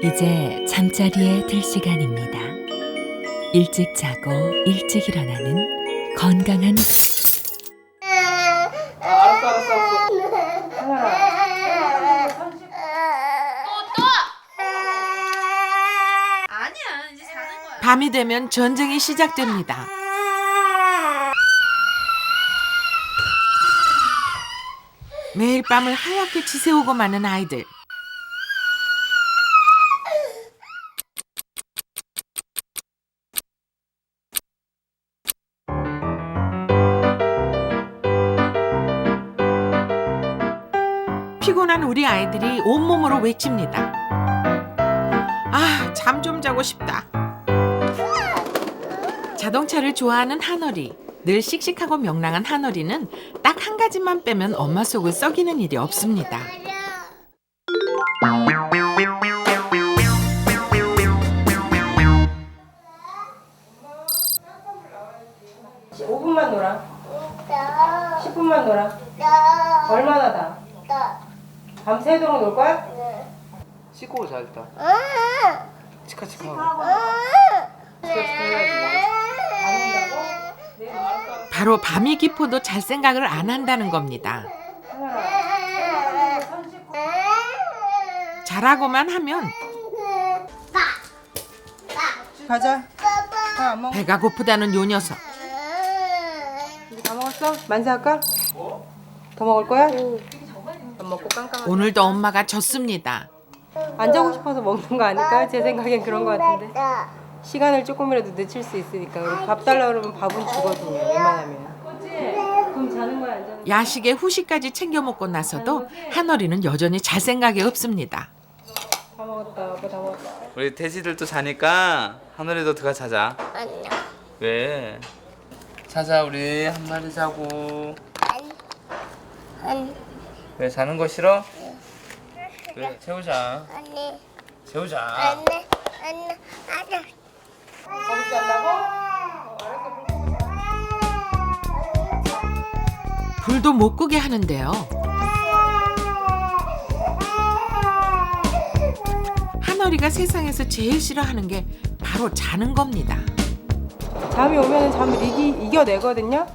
이제 잠자리에 들 시간입니다. 일찍 자고 일찍 일어나는 건강한 알았어. 아니야, 이제 자는 거야. 밤이 되면 전쟁이 시작됩니다. 매일 밤을 하얗게 지새우고 마는 아이들. 피곤한 우리 아이들이 온몸으로 외칩니다. 아, 잠 좀 자고 싶다. 자동차를 좋아하는 한어리. 늘 씩씩하고 명랑한 한어리는 딱 한 가지만 빼면 엄마 속을 썩이는 일이 없습니다. 오 5분만 놀아. 10분만 놀아. 얼마나 다? 밤새도록 놀 거야? 씻고 자 일단. 치카치카. 바로 밤이 깊어도 잘 생각을 안 한다는 겁니다. 자라고만 하면 가자. 다 안 먹어. 배가 고프다는 요 녀석. 이제 다 먹었어? 만세할까? 더 먹을 거야? 안 먹고 깡깡. 오늘도 엄마가 졌습니다. 안 자고 싶어서 먹는 거 아닐까? 제 생각엔 그런 거 같은데. 시간을 조금이라도 늦출 수 있으니까. 우리 밥 달라 그러면 밥은 주거든요. 웬만하면. 그럼 자는 거야 안 자는 거야? 야식에 후식까지 챙겨 먹고 나서도 한어리는 여전히 잘 생각이 없습니다. 다 먹었다. 아빠 다 먹었다. 우리 돼지들도 자니까 하늘에도 들어가 자자. 아니야. 왜? 자자 우리 한 마리 자고. 아니, 왜 자는 거 싫어? 왜 재우자. 아니, 재우자. 아니, 아니, 아니. 거기서 잔다고? 불도 못 끄게 하는데요. 한어리가 세상에서 제일 싫어하는 게 바로 자는 겁니다. 잠이 오면은 잠을 이겨내거든요.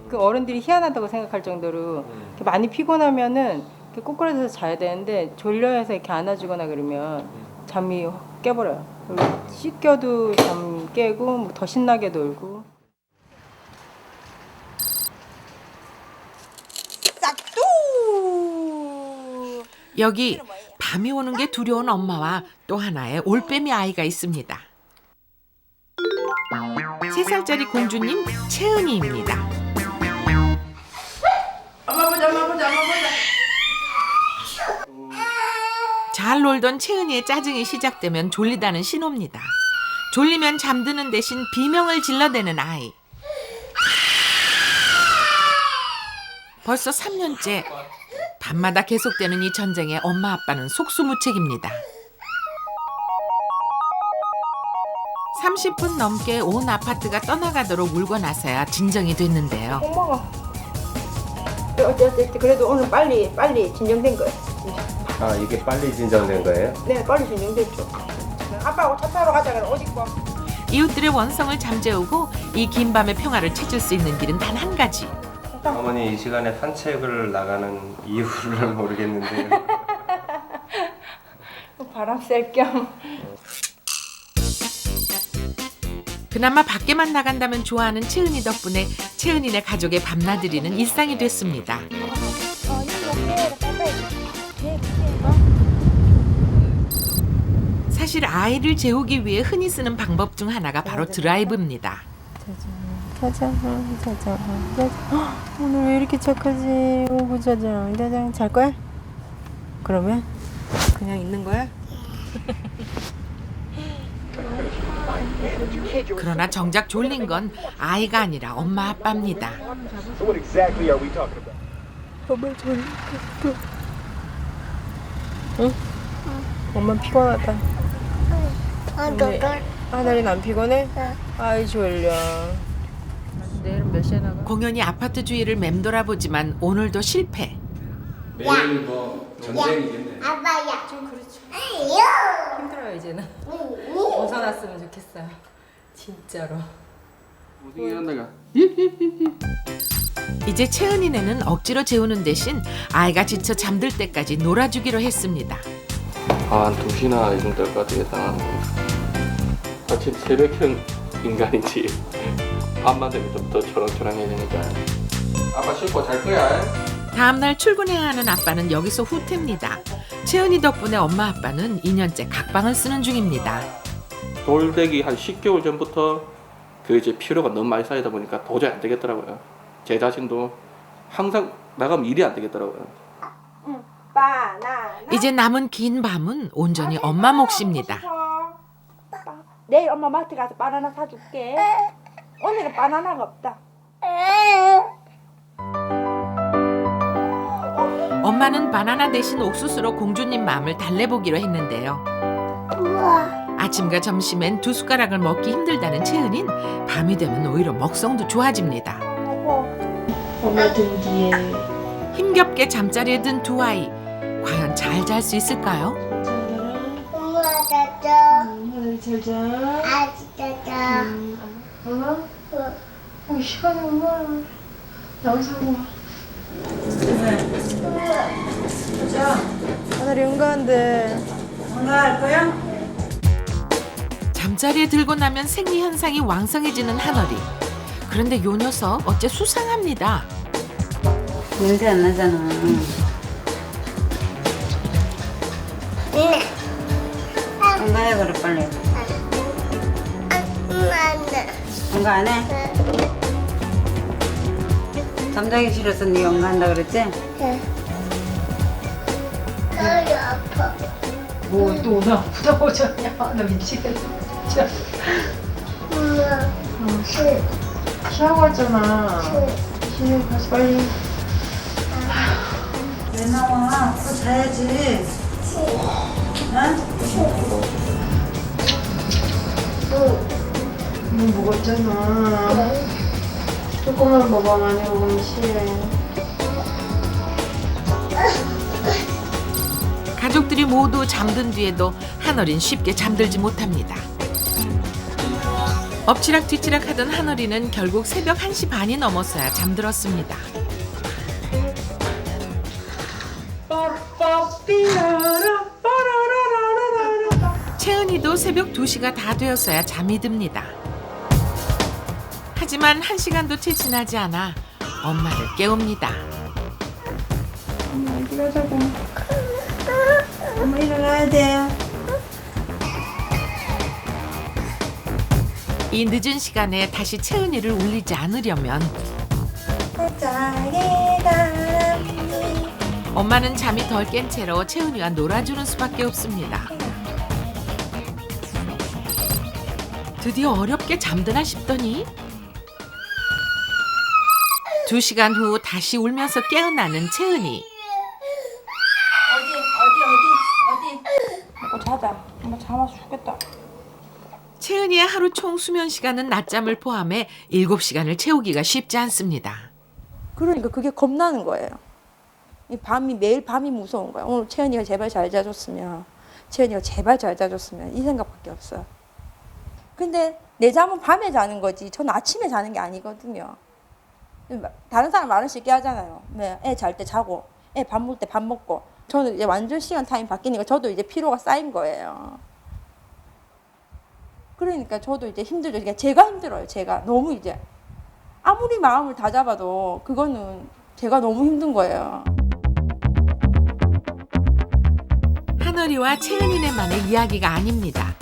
그 어른들이 희한하다고 생각할 정도로 이렇게 많이 피곤하면은 이렇게 꼬꾸라져서 자야 되는데 졸려해서 이렇게 안아주거나 그러면 잠이 확 깨버려요. 그리고 씻겨도 잠 깨고 뭐더 신나게 놀고. 여기 밤이 오는 게 두려운 엄마와 또 하나의 올빼미 아이가 있습니다. 3살짜리 공주님 채은이입니다. 잘 놀던 채은이의 짜증이 시작되면 졸리다는 신호입니다. 졸리면 잠드는 대신 비명을 질러대는 아이. 벌써 3년째 밤마다 계속되는 이 전쟁에 엄마 아빠는 속수무책입니다. 30분 넘게 온 아파트가 떠나가도록 울고 나서야 진정이 됐는데요. 엄마가 어쨌든 그래도 오늘 빨리 진정된 거예요. 아, 이게 빨리 진정된 거예요? 네, 빨리 진정됐죠. 아빠하고 차 타러 가자 그래. 어디 거? 이웃들의 원성을 잠재우고 이 긴 밤의 평화를 찾을 수 있는 길은 단 한 가지. 어머니 이 시간에 산책을 나가는 이유를 모르겠는데요. 바람 쐴 겸. 그나마 밖에만 나간다면 좋아하는 채은이 덕분에 채은이네 가족의 밤나들이는 일상이 됐습니다. 사실 아이를 재우기 위해 흔히 쓰는 방법 중 하나가 바로 드라이브입니다. 짜장. 오늘 왜 이렇게 착하지? 오구 짜장 잘 거야? 그러면 그냥 있는 거야? 그러나 정작 졸린 건 아이가 아니라 엄마 아빠입니다. 엄마 졸려. 응? 엄마 피곤하다. 하늘이는 안 피곤해? 아이 졸려. 내일은 몇 시에 나가? 공연히 아파트 주위를 맴돌아보지만 오늘도 실패. 매일 뭐 전쟁이겠네. 아빠야. 좀 그렇죠. 아유. 힘들어요. 싫어요 이제는. 벗어났으면 좋겠어요. 진짜로. 무슨 일한다가? 이제 채은이네는 억지로 재우는 대신 아이가 지쳐 잠들 때까지 놀아주기로 했습니다. 한 2시나 이 정도 될 것 같으겠다. 아침 새벽형 인간이지. 밤만 되면 좀 더 초롱초롱해야 되니까. 아빠 씻고 잘 거야. 다음날 출근해야 하는 아빠는 여기서 후퇴입니다. 채은이 덕분에 엄마 아빠는 2년째 각방을 쓰는 중입니다. 돌되기 한 10개월 전부터 그 이제 피로가 너무 많이 쌓이다 보니까 도저히 안 되겠더라고요. 제 자신도 항상 나가면 일이 안 되겠더라고요. 이제 남은 긴 밤은 온전히 엄마 몫입니다. 내일 엄마 마트 가서 바나나 사줄게. 오늘은 바나나가 없다. 엄마는 바나나 대신 옥수수로 공주님 마음을 달래보기로 했는데요. 아침과 점심엔 2숟가락을 먹기 힘들다는 채은인 밤이 되면 오히려 먹성도 좋아집니다. 엄마 등 뒤에. 힘겹게 잠자리에 든 두 아이. 과연 잘 잘 수 있을까요? 엄마 자자. 하늘 잘 자. 아직 자자. 시간이 얼마나. 영상 봐. 하늘이 응가한데. 응가할 거야? 잠자리에 들고 나면 생리 현상이 왕성해지는 한어리. 그런데 요 녀석 어째 수상합니다. 냄새 안 나잖아. 네. 응가해 그래 빨리. 엄마는. 응가 안 해? 잠자기 싫어서 네 응가한다 그랬지? 허리 아파. 뭐또 오늘 아프다고 오셨냐? 나 미치겠네. 진짜. 엄마. 실. 쉬하고 왔잖아. 쉬 가서 빨리. 왜 나와? 또 자야지. 너무 무겁잖아. 조금만 먹어. 많이 먹으면 쉬해. 가족들이 모두 잠든 뒤에도 한어린 쉽게 잠들지 못합니다. 엎치락 뒤치락 하던 한어리는 결국 새벽 1시 반이 넘었어야 잠들었습니다. 채은이도 새벽 2시가 다 되었어야 잠이 듭니다. 하지만 1시간도 채 지나지 않아 엄마를 깨웁니다. 엄마 일어나야 돼. 이 늦은 시간에 다시 채은이를 울리지 않으려면 엄마는 잠이 덜 깬 채로 채은이와 놀아주는 수밖에 없습니다. 드디어 어렵게 잠드나 싶더니 2시간 후 다시 울면서 깨어나는 채은이. 먹고 자자. 엄마 잠아서 죽겠다. 채은이의 하루 총 수면 시간은 낮잠을 포함해 7시간을 채우기가 쉽지 않습니다. 그러니까 그게 겁나는 거예요. 이 밤이 매일 밤이 무서운 거야. 오늘 채연이가 제발 잘 자줬으면, 채연이가 제발 잘 자줬으면 이 생각밖에 없어요. 근데 내 잠은 밤에 자는 거지. 전 아침에 자는 게 아니거든요. 다른 사람 말은 쉽게 하잖아요. 애 잘 때 자고, 애 밥 먹을 때 밥 먹고. 저는 이제 완전 시간 타임 바뀌니까 저도 이제 피로가 쌓인 거예요. 그러니까 저도 이제 힘들죠. 그러니까 제가 힘들어요. 제가 너무 이제 아무리 마음을 다 잡아도 그거는 제가 너무 힘든 거예요. 한어리와 채은이네만의 이야기가 아닙니다.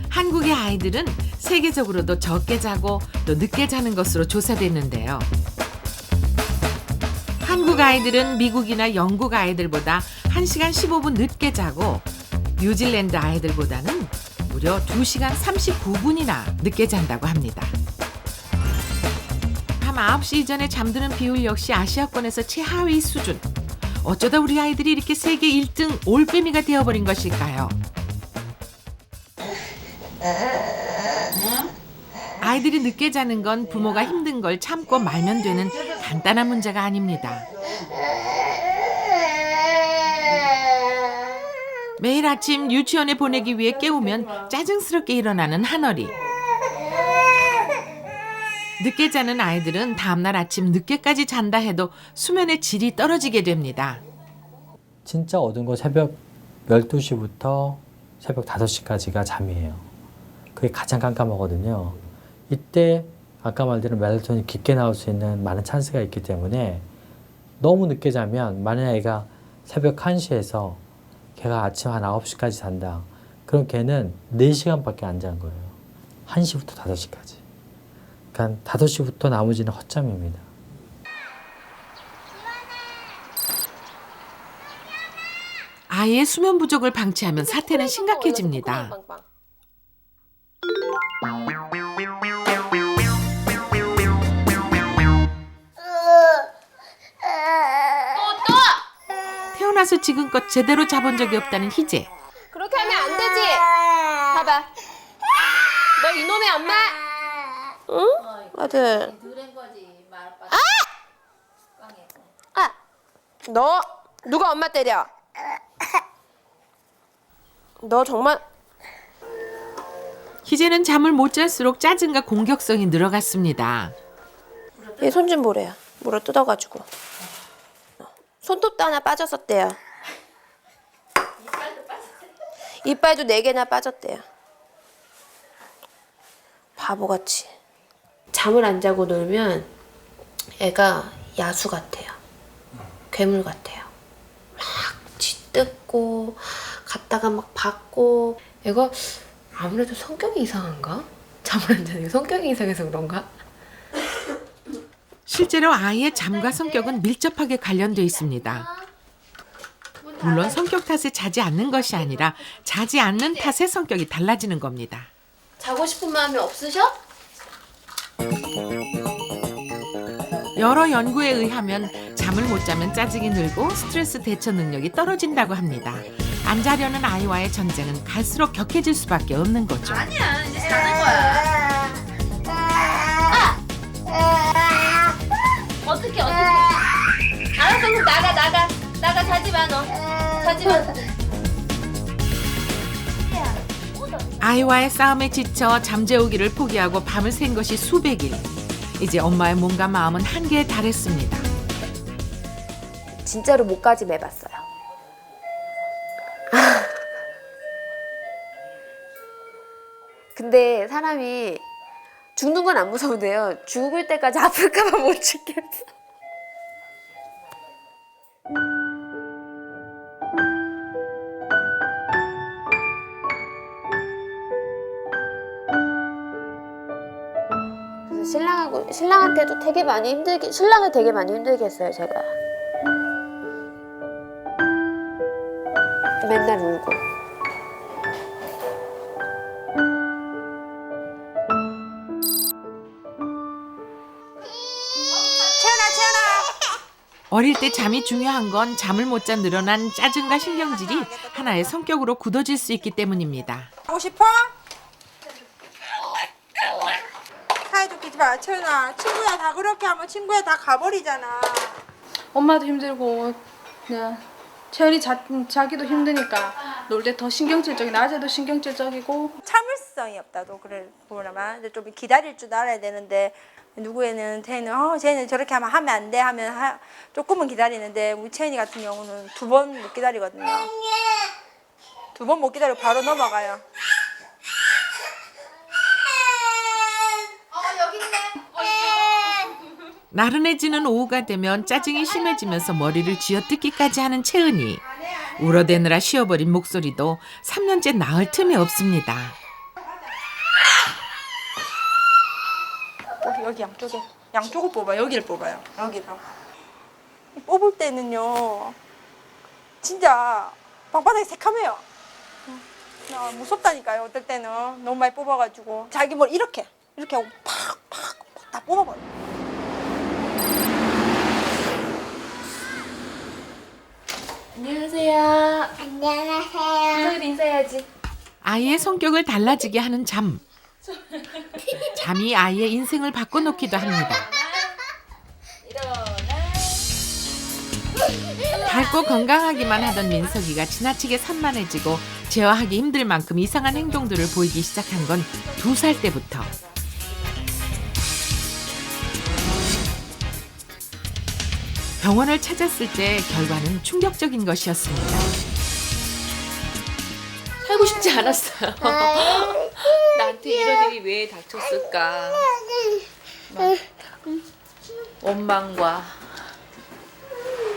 한국의 아이들은 세계적으로도 적게 자고 또 늦게 자는 것으로 조사됐는데요. 한국 아이들은 미국이나 영국 아이들보다 1시간 15분 늦게 자고 뉴질랜드 아이들보다는 무려 2시간 39분이나 늦게 잔다고 합니다. 밤 9시 이전에 잠드는 비율 역시 아시아권에서 최하위 수준. 어쩌다 우리 아이들이 이렇게 세계 1등 올빼미가 되어버린 것일까요? 아이들이 늦게 자는 건 부모가 힘든 걸 참고 말면 되는 간단한 문제가 아닙니다. 매일 아침 유치원에 보내기 위해 깨우면 짜증스럽게 일어나는 한어리. 늦게 자는 아이들은 다음날 아침 늦게까지 잔다 해도 수면의 질이 떨어지게 됩니다. 진짜 어두운 거 새벽 12시부터 새벽 5시까지가 잠이에요. 그게 가장 깜깜하거든요. 이때 아까 말대로 멜라토닌이 깊게 나올 수 있는 많은 찬스가 있기 때문에 너무 늦게 자면 만약 애가 새벽 1시에서 걔가 아침 한 9시까지 잔다. 그럼 걔는 4시간밖에 안 잔 거예요. 1시부터 5시까지. 그러니까 5시부터 나머지는 헛잠입니다. 아이의 수면 부족을 방치하면 사태는 심각해집니다. 태어나서 지금껏 제대로 자본 적이 없다는 희재. 그렇게 하면 안 되지. 봐봐. 너 이놈의 엄마. 응? 아들. 아! 너 누가 엄마 때려? 너 정말. 희재는 잠을 못 잘수록 짜증과 공격성이 늘어갔습니다. 얘 손 좀 보래요. 물어 뜯어가지고. 손톱도 하나 빠졌었대요. 이빨도 4개나 빠졌대요. 바보같이. 잠을 안 자고 놀면 애가 야수 같아요. 괴물 같아요. 막 쥐뜯고 갔다가 막 받고. 애가 아무래도 성격이 이상한가? 잠을 안 자는 게 성격이 이상해서 그런가? 실제로 아이의 잠과 성격은 밀접하게 관련돼 있습니다. 물론 성격 탓에 자지 않는 것이 아니라 자지 않는 탓에 성격이 달라지는 겁니다. 자고 싶은 마음이 없으셔? 여러 연구에 의하면 잠을 못 자면 짜증이 늘고 스트레스 대처 능력이 떨어진다고 합니다. 안 자려는 아이와의 전쟁은 갈수록 격해질 수밖에 없는 거죠. 아니야, 이제 자는 거야. 어떻게 알았어, 그럼 나가 자지 마. 너 자지 마. 아이와의 싸움에 지쳐 잠재우기를 포기하고 밤을 샌 것이 수백일. 이제 엄마의 몸과 마음은 한계에 달했습니다. 진짜로 목까지 매봤어요. 근데 사람이 죽는 건 안 무서운데요. 죽을 때까지 아플까봐 못 죽겠어. 그래서 신랑한테도 되게 많이 신랑을 되게 많이 힘들게 했어요, 제가. 맨날 울고. 어릴 때 잠이 중요한 건 잠을 못 잔 늘어난 짜증과 신경질이 하나의 성격으로 굳어질 수 있기 때문입니다. 하고 싶어? 사이좋게 있지 마, 채연아. 친구야 다 그렇게 하면 친구야 다 가버리잖아. 엄마도 힘들고 그냥 채연이 자기도 힘드니까 놀 때 더 신경질적이 낮에도 신경질적이고. 참을성이 없다도 그래 보라만 좀 기다릴 줄 알아야 되는데 누구에는 쟤는 저렇게 하면 안 돼 하면 조금은 기다리는데 우리 채연이 같은 경우는 2번 못 기다리거든요. 2번 못 기다리고 바로 넘어가요. 나른해지는 오후가 되면 짜증이 심해지면서 머리를 쥐어뜯기까지 하는 채은이. 울어대느라 쉬어버린 목소리도 3년째 나을 틈이 없습니다. 여기 양쪽을 뽑아. 여기를 뽑아요. 여기를. 뽑을 때는요 진짜 방바닥이 새카매요. 무섭다니까요. 어떨 때는 너무 많이 뽑아가지고 자기 뭘 이렇게 하고 팍팍 다 뽑아버려. 안녕하세요. 안녕하세요. 인사해야지. 아이의 성격을 달라지게 하는 잠. 잠이 아이의 인생을 바꿔놓기도 합니다. 일어나. 밝고 건강하기만 하던 민석이가 지나치게 산만해지고 제어하기 힘들 만큼 이상한 행동들을 보이기 시작한 건 2살 때부터. 병원을 찾았을 때 결과는 충격적인 것이었습니다. 살고 싶지 않았어요. 나한테 이런 일이 왜 닥쳤을까. 막 원망과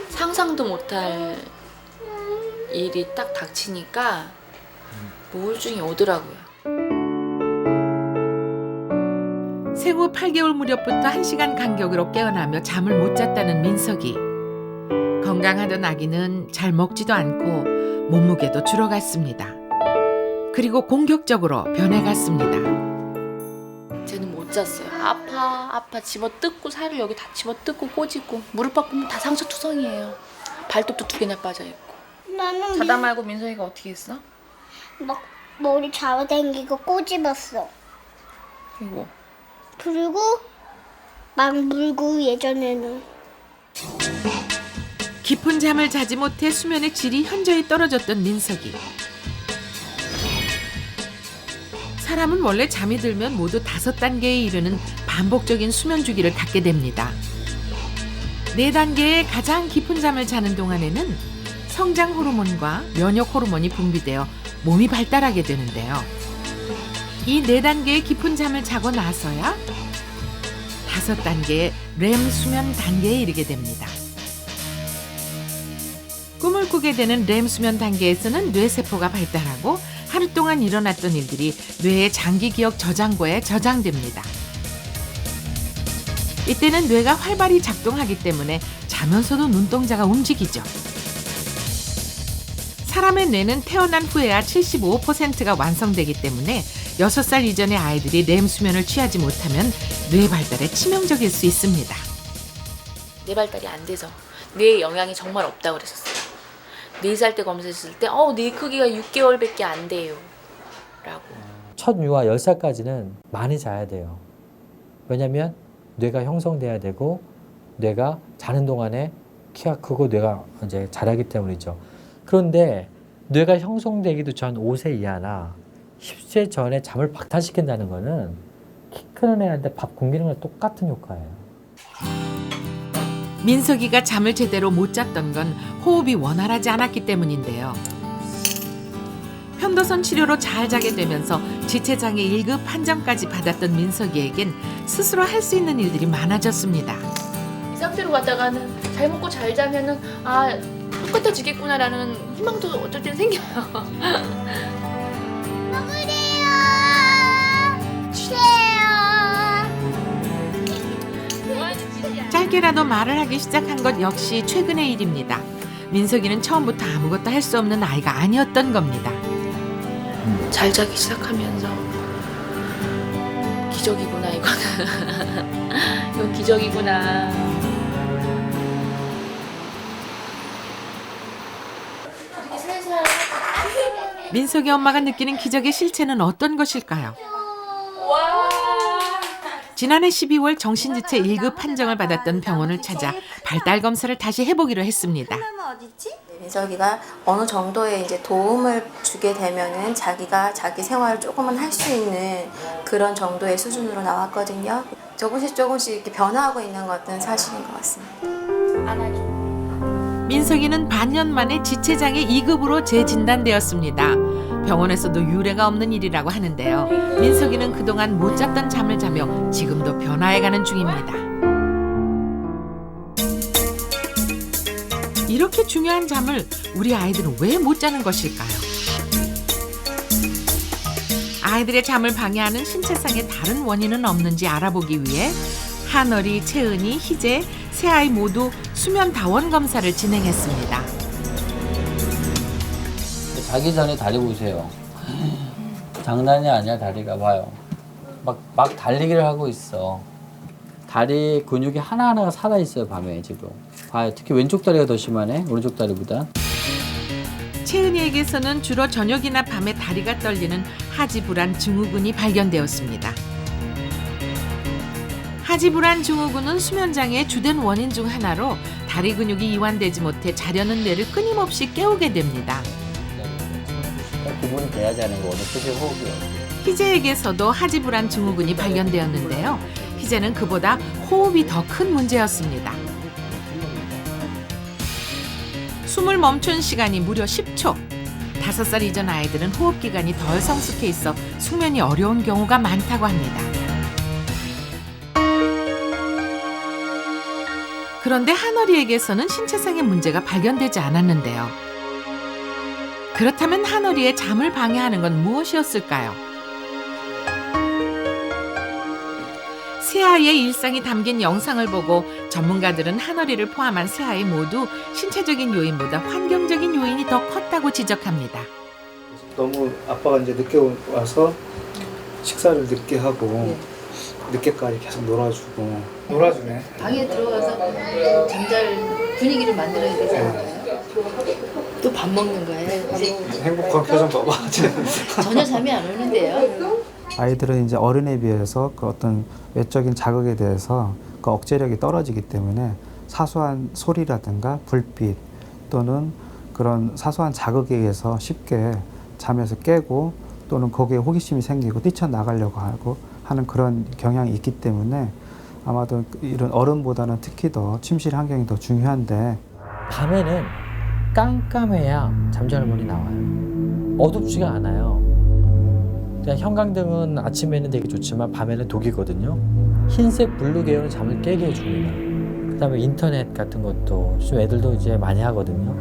상상도 못할 일이 딱 닥치니까 우울증이 오더라고요. 생후 8개월 무렵부터 1시간 간격으로 깨어나며 잠을 못 잤다는 민석이. 건강하던 아기는 잘 먹지도 않고 몸무게도 줄어갔습니다. 그리고 공격적으로 변해갔습니다. 쟤는 못 잤어요. 아파 집어뜯고 살을 여기 다 집어뜯고 꼬집고 무릎 바꾸면 다 상처투성이에요. 발톱도 2개나 빠져있고. 나는 자다 말고 민석이가 어떻게 했어? 막 머리 잡아당기고 꼬집었어. 그리고 막 물고 예전에는. 깊은 잠을 자지 못해 수면의 질이 현저히 떨어졌던 민석이. 사람은 원래 잠이 들면 모두 5단계에 이르는 반복적인 수면 주기를 갖게 됩니다. 4단계의 가장 깊은 잠을 자는 동안에는 성장 호르몬과 면역 호르몬이 분비되어 몸이 발달하게 되는데요. 이 4단계의 깊은 잠을 자고 나서야 5단계의 렘 수면 단계에 이르게 됩니다. 꿈을 꾸게 되는 렘 수면 단계에서는 뇌세포가 발달하고 하루 동안 일어났던 일들이 뇌의 장기 기억 저장고에 저장됩니다. 이때는 뇌가 활발히 작동하기 때문에 자면서도 눈동자가 움직이죠. 사람의 뇌는 태어난 후에야 75%가 완성되기 때문에 6살 이전의 아이들이 렘 수면을 취하지 못하면 뇌 발달에 치명적일 수 있습니다. 뇌 발달이 안 돼서 뇌에 영향이 정말 없다고 그랬었어요. 4살 때 검사했을 때 뇌 크기가 6개월밖에 안 돼요 라고. 첫 유아 10살까지는 많이 자야 돼요. 왜냐면 뇌가 형성돼야 되고 뇌가 자는 동안에 키가 크고 뇌가 이제 자라기 때문이죠. 그런데 뇌가 형성되기도 전 5세 이하나 10세 전에 잠을 박탈시킨다는 거는 키 크는 애한테 밥 굶기는 거랑 똑같은 효과예요. 민석이가 잠을 제대로 못 잤던 건 호흡이 원활하지 않았기 때문인데요. 편도선 치료로 잘 자게 되면서 지체장애 1급 판정까지 받았던 민석이에겐 스스로 할 수 있는 일들이 많아졌습니다. 이 상태로 갔다가는 잘 먹고 잘 자면은 똑같아지겠구나라는 희망도 어쩔 땐 생겨요. 먹으래요. 주세요. 짧게라도 말을 하기 시작한 것 역시 최근의 일입니다. 민석이는 처음부터 아무것도 할 수 없는 아이가 아니었던 겁니다. 잘 자기 시작하면서 기적이구나 이거는. 이거 기적이구나. 민석이 엄마가 느끼는 기적의 실체는 어떤 것일까요? 지난해 12월 정신지체 1급 판정을 받았던 병원을 찾아 발달 검사를 다시 해보기로 했습니다. 민석이가 어느 정도의 이제 도움을 주게 되면은 자기가 자기 생활을 조금은 할 수 있는 그런 정도의 수준으로 나왔거든요. 조금씩 이렇게 변화하고 있는 것은 사실인 것 같습니다. 민석이는 반년 만에 지체장애 2급으로 재진단되었습니다. 병원에서도 유례가 없는 일이라고 하는데요. 민석이는 그동안 못 잤던 잠을 자며 지금도 변화해가는 중입니다. 이렇게 중요한 잠을 우리 아이들은 왜 못 자는 것일까요? 아이들의 잠을 방해하는 신체상의 다른 원인은 없는지 알아보기 위해 한어리, 채은이, 희재 세 아이 모두 수면 다원 검사를 진행했습니다. 자기 전에 다리 보세요. 장난이 아니야. 다리가 봐요. 막 달리기를 하고 있어. 다리 근육이 하나하나가 살아있어요. 밤에 지금 봐요. 특히 왼쪽 다리가 더 심하네. 오른쪽 다리보다. 채은이에게서는 주로 저녁이나 밤에 다리가 떨리는 하지불안 증후군이 발견되었습니다. 하지불안 증후군은 수면장애의 주된 원인 중 하나로 다리 근육이 이완되지 못해 자려는 뇌를 끊임없이 깨우게 됩니다. 구분이 돼야지 하는 거 오늘 표시 호흡이요. 희재에게서도 하지불안 증후군이 발견되었는데요. 희재는 그보다 호흡이 더 큰 문제였습니다. 숨을 멈춘 시간이 무려 10초. 5살 이전 아이들은 호흡기관이 덜 성숙해 있어 숙면이 어려운 경우가 많다고 합니다. 그런데 한어리에게서는 신체상의 문제가 발견되지 않았는데요. 그렇다면 한어리의 잠을 방해하는 건 무엇이었을까요? 새아이의 일상이 담긴 영상을 보고 전문가들은 한어리를 포함한 새아이 모두 신체적인 요인보다 환경적인 요인이 더 컸다고 지적합니다. 너무 아빠가 이제 늦게 와서 식사를 늦게 하고 늦게까지 계속 놀아주고 놀아주네. 방에 들어가서 잠잘 분위기를 만들어야 되지 않나요? 또 밥 먹는 거예요? 이제 행복한 표정 봐봐. 전혀 잠이 안 오는데요. 아이들은 이제 어른에 비해서 그 어떤 외적인 자극에 대해서 그 억제력이 떨어지기 때문에 사소한 소리라든가 불빛 또는 그런 사소한 자극에 의해서 쉽게 잠에서 깨고 또는 거기에 호기심이 생기고 뛰쳐나가려고 하고 하는 그런 경향이 있기 때문에 아마도 이런 어른보다는 특히 더 침실 환경이 더 중요한데 밤에는 깜깜해야 잠자는 물이 나와요. 어둡지가 않아요. 그냥 형광등은 아침에는 되게 좋지만 밤에는 독이거든요. 흰색 블루 계열은 잠을 깨게 해줍니다. 그다음에 인터넷 같은 것도 요즘 애들도 이제 많이 하거든요.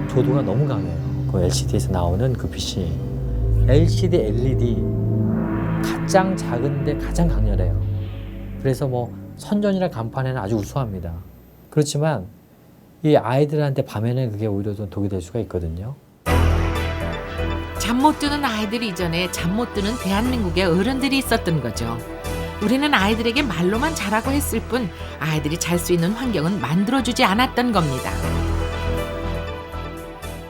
조도가 너무 강해요. 그 LCD에서 나오는 그 빛이 LCD, LED 가장 작은데 가장 강렬해요. 그래서 뭐 선전이나 간판에는 아주 우수합니다. 그렇지만 이 아이들한테 밤에는 그게 오히려 좀 독이 될 수가 있거든요. 잠 못 드는 아이들 이전에 잠 못 드는 대한민국의 어른들이 있었던 거죠. 우리는 아이들에게 말로만 자라고 했을 뿐 아이들이 잘 수 있는 환경은 만들어주지 않았던 겁니다.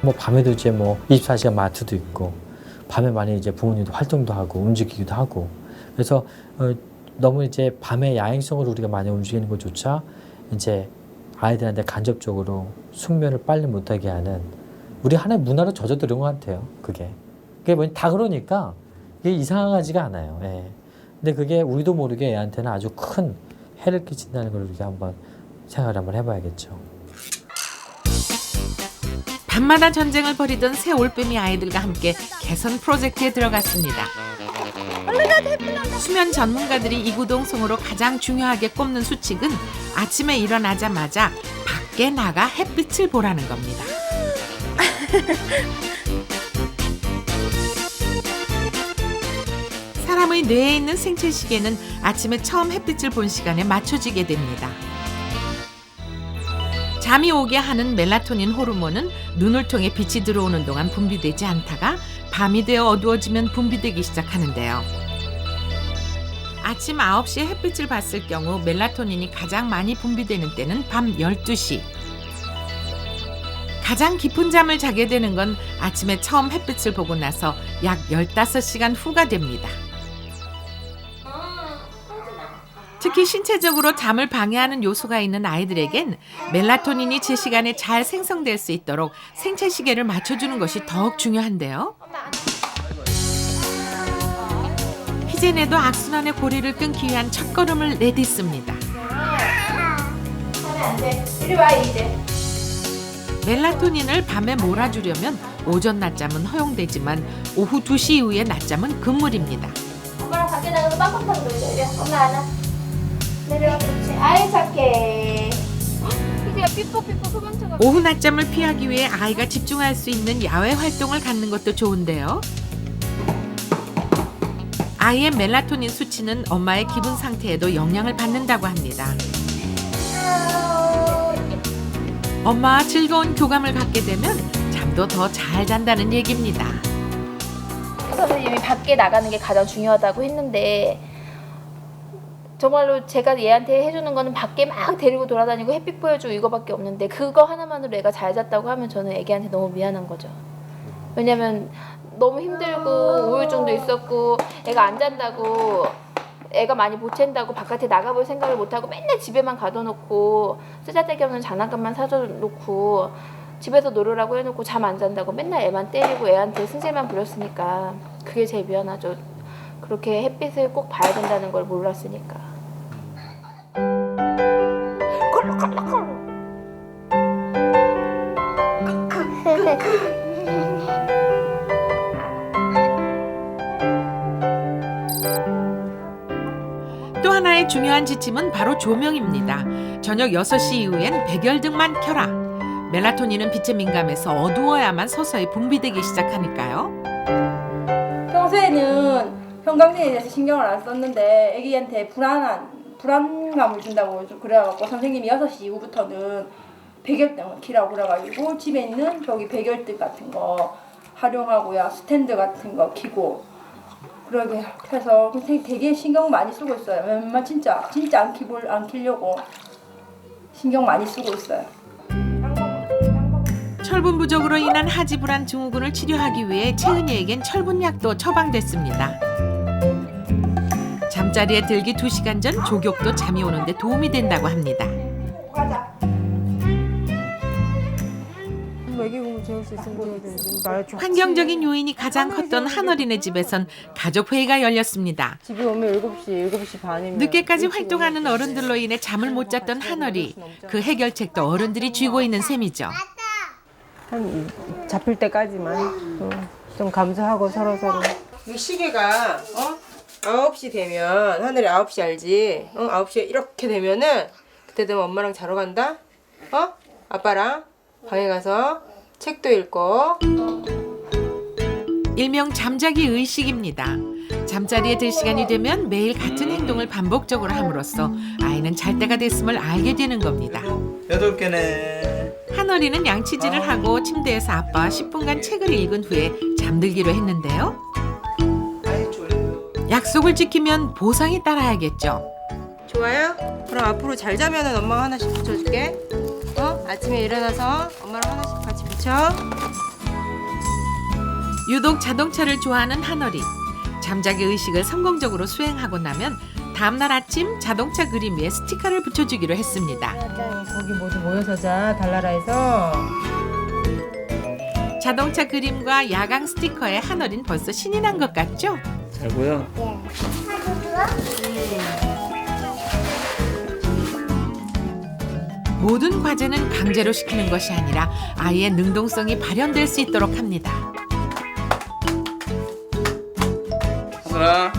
뭐 밤에도 이제 뭐 24시간 마트도 있고 밤에 많이 이제 부모님도 활동도 하고 움직이기도 하고 그래서 너무 이제 밤에 야행성으로 우리가 많이 움직이는 것조차 이제 아이들한테 간접적으로 숙면을 빨리 못하게 하는 우리 하나의 문화로 젖어들은 것 같아요. 그게 뭐냐 다 그러니까 이게 이상하지가 않아요. 예. 근데 그게 우리도 모르게 애한테는 아주 큰 해를 끼친다는 걸 우리가 한번 생각을 한번 해봐야겠죠. 밤마다 전쟁을 벌이던 새 올빼미 아이들과 함께 개선 프로젝트에 들어갔습니다. 수면 전문가들이 이구동성으로 가장 중요하게 꼽는 수칙은 아침에 일어나자마자 밖에 나가 햇빛을 보라는 겁니다. 사람의 뇌에 있는 생체 시계는 아침에 처음 햇빛을 본 시간에 맞춰지게 됩니다. 잠이 오게 하는 멜라토닌 호르몬은 눈을 통해 빛이 들어오는 동안 분비되지 않다가 밤이 되어 어두워지면 분비되기 시작하는데요. 아침 9시에 햇빛을 봤을 경우 멜라토닌이 가장 많이 분비되는 때는 밤 12시. 가장 깊은 잠을 자게 되는 건 아침에 처음 햇빛을 보고 나서 약 15시간 후가 됩니다. 특히 신체적으로 잠을 방해하는 요소가 있는 아이들에겐 멜라토닌이 제 시간에 잘 생성될 수 있도록 생체 시계를 맞춰주는 것이 더욱 중요한데요. 희재네도 악순환의 고리를 끊기 위한 첫걸음을 내딛습니다. 이리 와 이제. 멜라토닌을 밤에 몰아주려면 오전 낮잠은 허용되지만 오후 2시 이후의 낮잠은 금물입니다. 엄마랑 밖에 나가서 빵빵 타고 놀자. 이리 엄마 안아. 내려와 그렇지. 아이 착해. 희재가 삐뽀삐뽀 소방차가. 오후 낮잠을 피하기 위해 아이가 집중할 수 있는 야외 활동을 갖는 것도 좋은데요. 아이의 멜라토닌 수치는 엄마의 기분 상태에도 영향을 받는다고 합니다. 엄마와 즐거운 교감을 갖게 되면 잠도 더 잘 잔다는 얘기입니다. 선생님이 밖에 나가는 게 가장 중요하다고 했는데 정말로 제가 얘한테 해주는 거는 밖에 막 데리고 돌아다니고 햇빛 보여주고 이거밖에 없는데 그거 하나만으로 애가 잘 잤다고 하면 저는 애기한테 너무 미안한 거죠. 왜냐면 너무 힘들고 우울증도 있었고 애가 안 잔다고 애가 많이 보챈다고 바깥에 나가볼 생각을 못하고 맨날 집에만 가둬놓고 쓰잘데기 없는 장난감만 사줘놓고 집에서 놀으라고 해놓고 잠 안 잔다고 맨날 애만 때리고 애한테 승질만 부렸으니까 그게 제일 미안하죠. 그렇게 햇빛을 꼭 봐야 된다는 걸 몰랐으니까. 또 하나의 중요한 지침은 바로 조명입니다. 저녁 6시 이후엔 백열등만 켜라. 멜라토닌은 빛에 민감해서 어두워야만 서서히 분비되기 시작하니까요. 평소에는 형광등에 대해서 신경을 안 썼는데 애기한테 불안감을 준다고 그래갖고 선생님이 6시 이후부터는 백열등을 켜라고 그래가지고 집에 있는 저기 백열등 같은 거 활용하고요. 스탠드 같은 거 켜고 그러게 해서 선생님 되게 신경 많이 쓰고 있어요. 웬만 진짜 안 켜려고 신경 많이 쓰고 있어요. 철분 부족으로 인한 하지불안 증후군을 치료하기 위해 채은이에겐 철분약도 처방됐습니다. 잠자리에 들기 2시간 전 족욕도 잠이 오는데 도움이 된다고 합니다. 환경적인 요인이 가장 컸던 한어린의 집에선 가족회의가 열렸습니다. 집에 오면 7시 반이면 늦게까지 활동하는 어른들로 인해 잠을 못 잤던 한어리. 그 해결책도 어른들이 쥐고 있는 셈이죠. 한 잡힐 때까지만 좀 감수하고 서로. 이 시계가 9시 되면 하늘이 9시 알지? 9시에 이렇게 되면은 그때 되면 엄마랑 자러 간다. 아빠랑 방에 가서 책도 읽고. 일명 잠자기 의식입니다. 잠자리에 들 시간이 되면 매일 같은 행동을 반복적으로 함으로써 아이는 잘 때가 됐음을 알게 되는 겁니다. 8개네. 한어리는 양치질을 하고 침대에서 아빠와 10분간 책을 읽은 후에 잠들기로 했는데요. 약속을 지키면 보상이 따라야겠죠. 좋아요? 그럼 앞으로 잘 자면은 엄마가 하나씩 붙여줄게. 아침에 일어나서 엄마랑 하나씩 같이 붙여. 유독 자동차를 좋아하는 한어리. 잠자기 의식을 성공적으로 수행하고 나면 다음날 아침 자동차 그림 위에 스티커를 붙여주기로 했습니다. 거기 모두 모여서 자, 달나라에서. 자동차 그림과 야광 스티커에 한어린 벌써 신이 난 것 같죠? 잘 보여? 모든 과제는 강제로 시키는 것이 아니라 아이의 능동성이 발현될 수 있도록 합니다. 하늘아,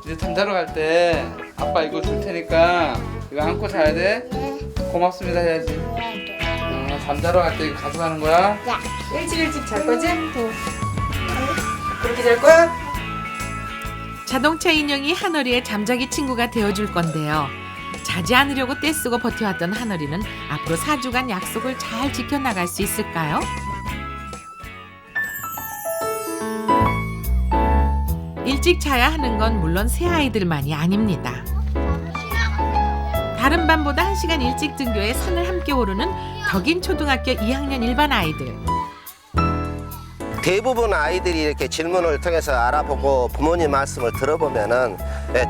이제 잠자러 갈 때 아빠 이거 줄 테니까 이거 안고 자야 돼? 고맙습니다 해야지. 잠자러 갈 때 이거 가져가는 거야? 일찍 잘 거지? 그렇게 잘 거야? 자동차 인형이 한어리의 잠자기 친구가 되어줄 건데요. 자지 않으려고 떼쓰고 버텨왔던 한어리는 앞으로 4주간 약속을 잘 지켜나갈 수 있을까요? 일찍 자야 하는 건 물론 새아이들만이 아닙니다. 다른 반보다 1시간 일찍 등교해 산을 함께 오르는 덕인 초등학교 2학년 일반 아이들. 대부분 아이들이 이렇게 질문을 통해서 알아보고 부모님 말씀을 들어보면은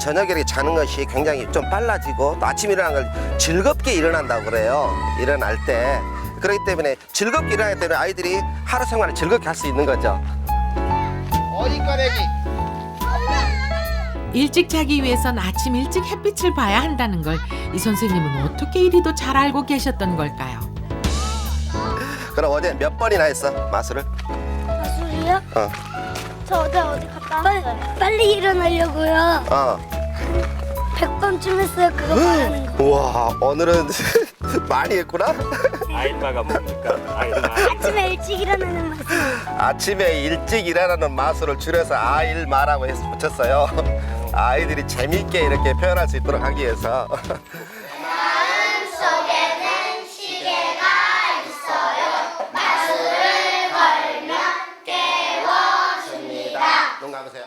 저녁에 이렇게 자는 것이 굉장히 좀 빨라지고 또 아침 일어나는 걸 즐겁게 일어난다고 그래요. 일어날 때. 그렇기 때문에 즐겁게 일어나기 때문에 아이들이 하루 생활을 즐겁게 할 수 있는 거죠. 어디 꺼내기? 일찍 자기 위해선 아침 일찍 햇빛을 봐야 한다는 걸 이 선생님은 어떻게 이리도 잘 알고 계셨던 걸까요? 그럼 어제 몇 번이나 했어 마술을? 마술이요? 저 어디 갔다 왔어요. 빨리 일어나려고요. 100번쯤 했어요. 그거 말하는 거. 우와 오늘은 많이 했구나. 아일마가 뭡니까? 아일마. 아침에 일찍 일어나는 마술. 아침에 일찍 일어나는 마술을 줄여서 아일마라고 해서 붙였어요. 아이들이 재미있게 이렇게 표현할 수 있도록 하기 위해서. 마음속에는 시계가 있어요. 마술을 걸면 깨워줍니다. 눈 감으세요.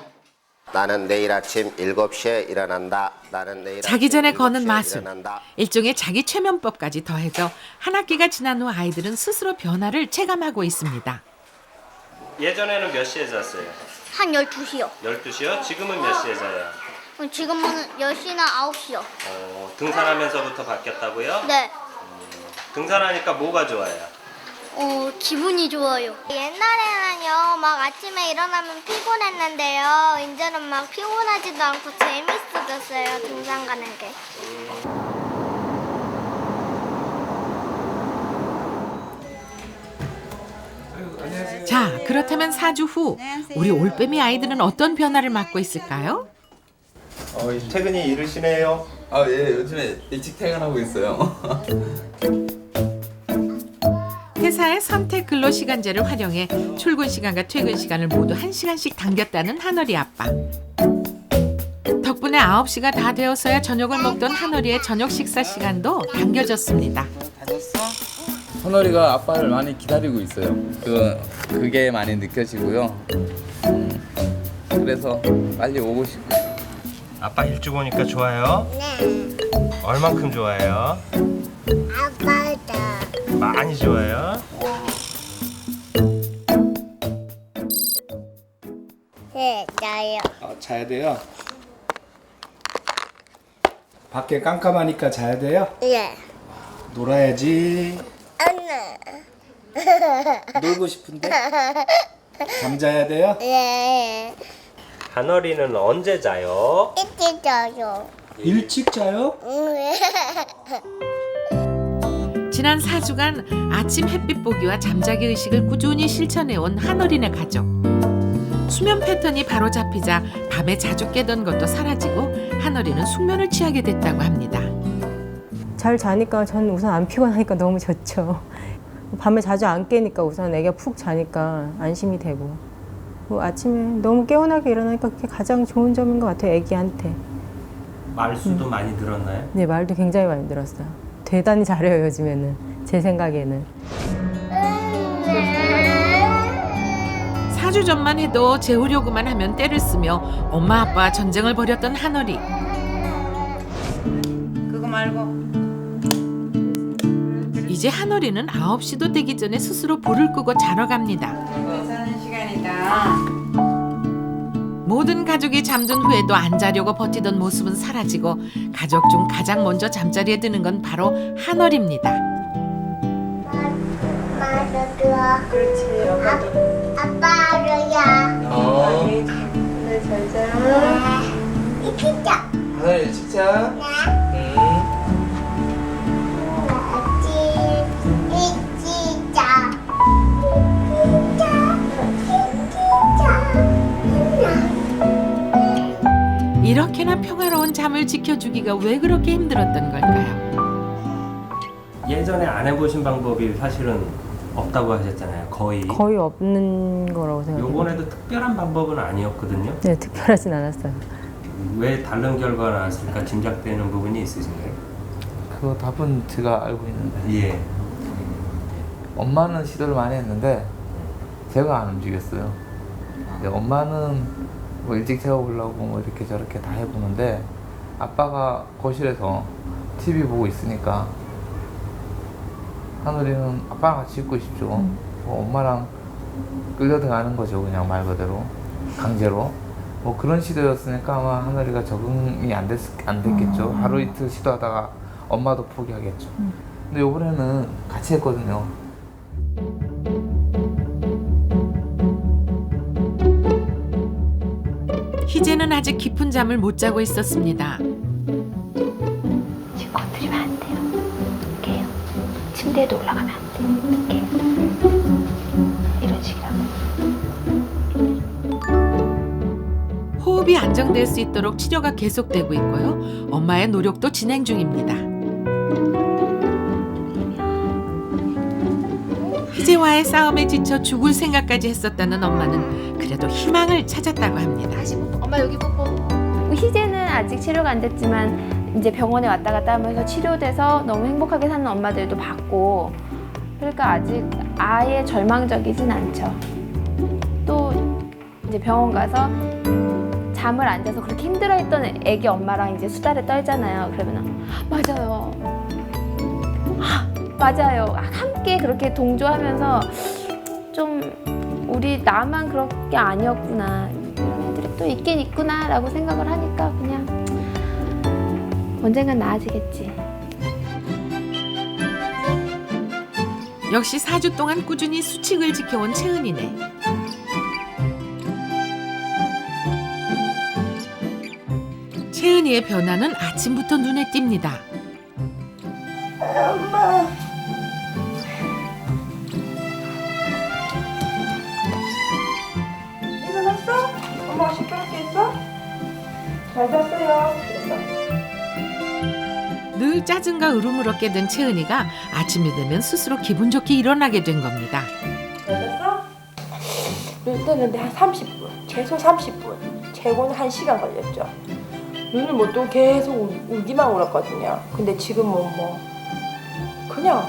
나는 내일 아침 7시에 일어난다. 나는 내일 자기 전에 아침 거는 7시에 마술. 일어난다. 일종의 자기 최면법까지 더해져 한 학기가 지난 후 아이들은 스스로 변화를 체감하고 있습니다. 예전에는 몇 시에 잤어요? 한 12시요. 12시요? 지금은 몇 시에 자요? 지금은 10시나 9시요. 등산하면서부터 바뀌었다고요? 네. 등산하니까 뭐가 좋아요? 기분이 좋아요. 옛날에는요, 막 아침에 일어나면 피곤했는데요. 이제는 막 피곤하지도 않고 재밌어졌어요, 등산 가는 게. 자, 그렇다면 4주 후 우리 올빼미 아이들은 어떤 변화를 맞고 있을까요? 퇴근이 이르시네요. 예, 요즘에 일찍 퇴근하고 있어요. 회사의 선택 근로 시간제를 활용해 출근 시간과 퇴근 시간을 모두 1시간씩 당겼다는 한어리 아빠. 덕분에 9시가 다 되었어야 저녁을 먹던 한어리의 저녁 식사 시간도 당겨졌습니다. 헌어리가 아빠를 많이 기다리고 있어요. 그게 많이 느껴지고요. 그래서 빨리 오고 싶고. 아빠 일찍 오니까 좋아요? 네. 얼만큼 좋아해요? 아빠도. 많이 좋아해요? 네, 나요. 자야 돼요? 밖에 깜깜하니까 자야 돼요? 네. 놀아야지. 안나. 놀고 싶은데? 잠자야 돼요? 네. 한어리는 언제 자요? 일찍 자요. 일찍 자요? 네. 지난 4주간 아침 햇빛 보기와 잠자기 의식을 꾸준히 실천해온 한어린의 가족. 수면 패턴이 바로 잡히자 밤에 자주 깨던 것도 사라지고 한어린은 숙면을 취하게 됐다고 합니다. 잘 자니까 저는 우선 안 피곤하니까 너무 좋죠. 밤에 자주 안 깨니까 우선 애가 푹 자니까 안심이 되고 아침에 너무 개운하게 일어나니까 그게 가장 좋은 점인 것 같아요, 애기한테. 말수도 많이 늘었나요? 네, 말도 굉장히 많이 늘었어요. 대단히 잘해요, 요즘에는. 제 생각에는. 4주 전만 해도 재우려고만 하면 떼를 쓰며 엄마 아빠 전쟁을 벌였던 한어리. 그거 말고. 이제 한어리는 9시도 되기 전에 스스로 불을 끄고 자러 갑니다. 사는 시간이다. 모든 가족이 잠든 후에도 안 자려고 버티던 모습은 사라지고 가족 중 가장 먼저 잠자리에 드는 건 바로 한어리입니다. 그렇지. 아빠 아루야. 네, 잘 자. 일찍 자. 하나 일찍 자. 일찍 자. 이렇게나 평화로운 잠을 지켜주기가 왜 그렇게 힘들었던 걸까요? 예전에 안 해보신 방법이 사실은 없다고 하셨잖아요. 거의 없는 거라고 생각해요. 요번에도 특별한 방법은 아니었거든요. 네, 특별하진 않았어요. 왜 다른 결과가 나왔을까 짐작되는 부분이 있으신가요? 그 답은 제가 알고 있는데. 예. 엄마는 시도를 많이 했는데 제가 안 움직였어요. 근데 엄마는 뭐 일찍 재워보려고 뭐 이렇게 저렇게 다 해보는데 아빠가 거실에서 TV 보고 있으니까 하늘이는 아빠랑 같이 있고 싶죠. 뭐 엄마랑 끌려들어가는 거죠, 그냥 말 그대로 강제로. 뭐 그런 시도였으니까 아마 하늘이가 적응이 안 됐겠죠. 하루 이틀 시도하다가 엄마도 포기하겠죠. 근데 이번에는 같이 했거든요. 희재는 아직 깊은 잠을 못 자고 있었습니다. 지금 건드리면 안 돼요. 이렇게요. 침대에도 올라가면 안 돼요. 이렇게. 이런 식이라고. 호흡이 안정될 수 있도록 치료가 계속되고 있고요. 엄마의 노력도 진행 중입니다. 희재와의 싸움에 지쳐 죽을 생각까지 했었다는 엄마는 그래도 희망을 찾았다고 합니다. 엄마 여기 뽀뽀. 희재는 아직 치료가 안 됐지만 이제 병원에 왔다 갔다 하면서 치료돼서 너무 행복하게 사는 엄마들도 봤고, 그러니까 아직 아예 절망적이진 않죠. 또 이제 병원 가서 잠을 안 자서 그렇게 힘들어했던 애기 엄마랑 이제 수다를 떨잖아요. 그러면 맞아요. 맞아요. 함께 그렇게 동조하면서 좀 우리 나만 그런 게 아니었구나. 이런 애들이 또 있긴 있구나라고 생각을 하니까 그냥 언젠간 나아지겠지. 역시 4주 동안 꾸준히 수칙을 지켜온 채은이네. 채은이의 변화는 아침부터 눈에 띕니다. 엄마. 일어났어? 엄마가 시끄럽게 했어? 잘 잤어요. 그랬어. 늘 짜증과 울음을 얻게 된 채은이가 아침이 되면 스스로 기분 좋게 일어나게 된 겁니다. 잘 잤어? 눈 뜨는데 한 30분, 최소 30분, 최고는 1시간 걸렸죠. 눈을 못 뜨고 계속 울기만 울었거든요. 근데 지금은 뭐 그냥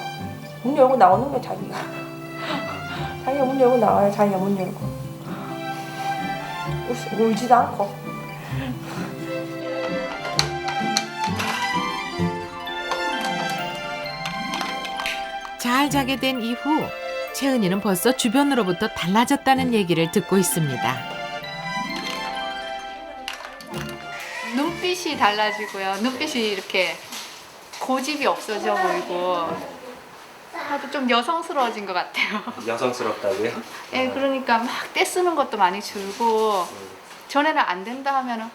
문 열고 나오는 거야 자기가. 자기가 문 열고 나와요. 자기가 문 열고 울지도 않고. 잘 자게 된 이후 채은이는 벌써 주변으로부터 달라졌다는 얘기를 듣고 있습니다. 눈빛이 달라지고요. 눈빛이 이렇게 고집이 없어져 보이고 아주 좀 여성스러워진 것 같아요. 여성스럽다고요? 예, 그러니까 막 떼쓰는 것도 많이 줄고 전에는 안 된다 하면은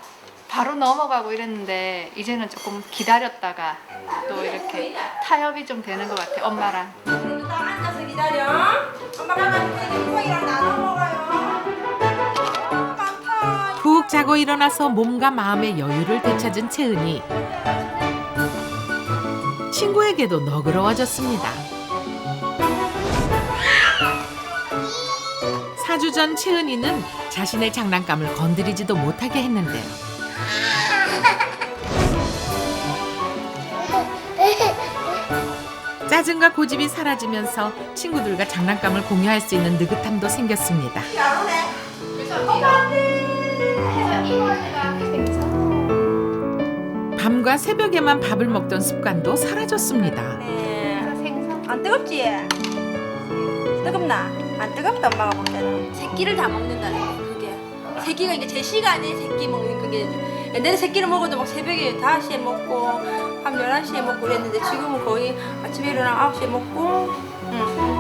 바로 넘어가고 이랬는데 이제는 조금 기다렸다가 또 이렇게 타협이 좀 되는 것 같아요. 엄마랑. 앉아서 기다려. 엄마가 가니까 형이랑 나눠 먹어요. 푹 자고 일어나서 몸과 마음의 여유를 되찾은 채은이. 친구에게도 너그러워졌습니다. 4주 전 채은이는 자신의 장난감을 건드리지도 못하게 했는데요. 짜증과 고집이 사라지면서 친구들과 장난감을 공유할 수 있는 느긋함도 생겼습니다. 밤과 새벽에만 밥을 먹던 습관도 사라졌습니다. 안 뜨겁지? 뜨겁나? 안 뜨겁다 엄마가 볼 때는. 새끼를 다 먹는다는 게 그게. 새끼가 이게 제 시간에 새끼 먹는 그게. 옛날에 새끼를 먹어도 막 새벽에 5시에 먹고 밤 11시에 먹고 그랬는데 지금은 거의 아침에 일어나 9시에 먹고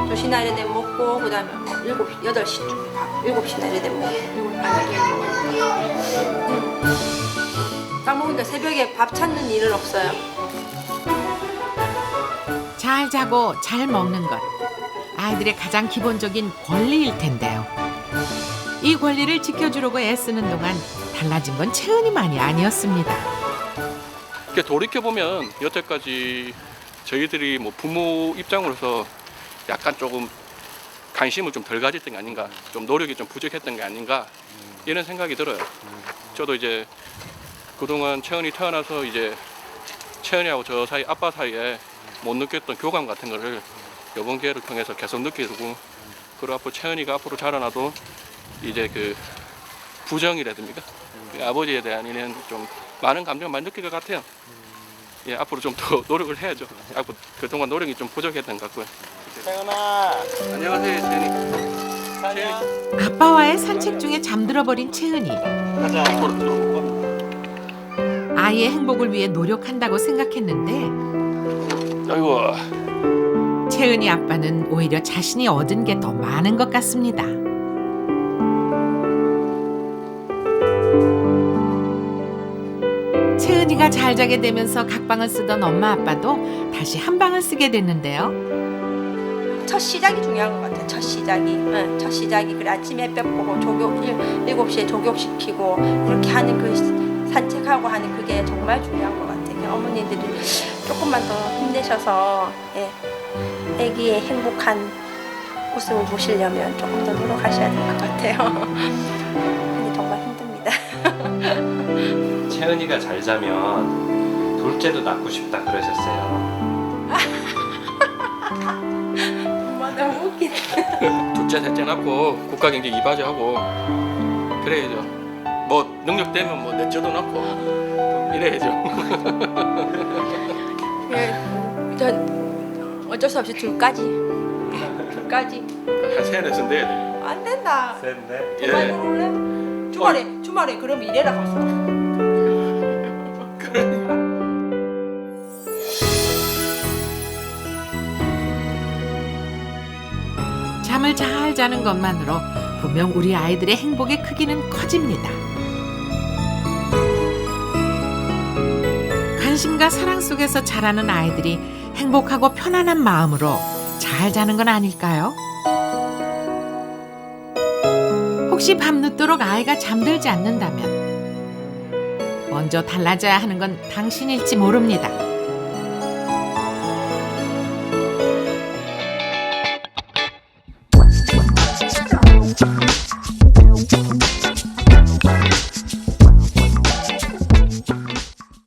2시나 이래 되면 먹고 그 다음에 7시, 8시쯤 7시나 이래 되면 먹고 딱 먹으니까 새벽에 밥 찾는 일은 없어요. 잘 자고 잘 먹는 것. 아이들의 가장 기본적인 권리일 텐데요. 이 권리를 지켜주려고 애쓰는 동안 달라진 건 채은이만이 아니었습니다. 돌이켜보면 여태까지 저희들이 뭐 부모 입장으로서 약간 조금 관심을 좀 덜 가졌던 게 아닌가, 좀 노력이 좀 부족했던 게 아닌가 이런 생각이 들어요. 저도 이제 그동안 채은이 태어나서 이제 채은이하고 저 사이 아빠 사이에 못 느꼈던 교감 같은 거를 이번 기회를 통해서 계속 느끼고, 그리고 앞으로 채은이가 앞으로 자라나도 이제 그 부정이라든가 그 아버지에 대한 이런 좀 많은 감정을 많이 느낄 것 같아요. 예, 앞으로 좀 더 노력을 해야죠. 앞으로 그동안 노력이 좀 부족했던 것 같고요. 채은아. 안녕하세요, 채은이. 아빠와의 산책 중에 잠들어 버린 채은이. 가자. 아이의 행복을 위해 노력한다고 생각했는데 아이고. 채은이 아빠는 오히려 자신이 얻은 게 더 많은 것 같습니다. 채은이가 잘 자게 되면서 각방을 쓰던 엄마 아빠도 다시 한 방을 쓰게 됐는데요. 첫 시작이 중요한 것 같아요. 첫 시작이. 첫 시작이. 그래 아침에 햇볕 보고 조교 7시에 조교시키고 이렇게 하는 그 산책하고 하는 그게 정말 중요한 것 같아요. 어머니들이 조금만 더 힘내셔서 아기의 행복한 웃음을 보시려면 조금 더 노력하셔야 될 것 같아요. 근데 정말 힘듭니다. 채은이가 잘 자면 둘째도 낳고 싶다 그러셨어요. 엄마 너무 웃기네. 둘째, 셋째 낳고 국가경제 이바지하고 그래야죠. 뭐 능력 되면 뭐 넷째도 낳고 이래야죠. 어쩔 수 없이 둘까지. 한 세네 손 돼야 돼. 안 된다. 셋, 넷. 정말 놀래? 주말에 말이에요. 그럼 이래라 가서. 잠을 잘 자는 것만으로 분명 우리 아이들의 행복의 크기는 커집니다. 관심과 사랑 속에서 자라는 아이들이 행복하고 편안한 마음으로 잘 자는 건 아닐까요? 혹시 밤늦도록 아이가 잠들지 않는다면 먼저 달라져야 하는 건 당신일지 모릅니다.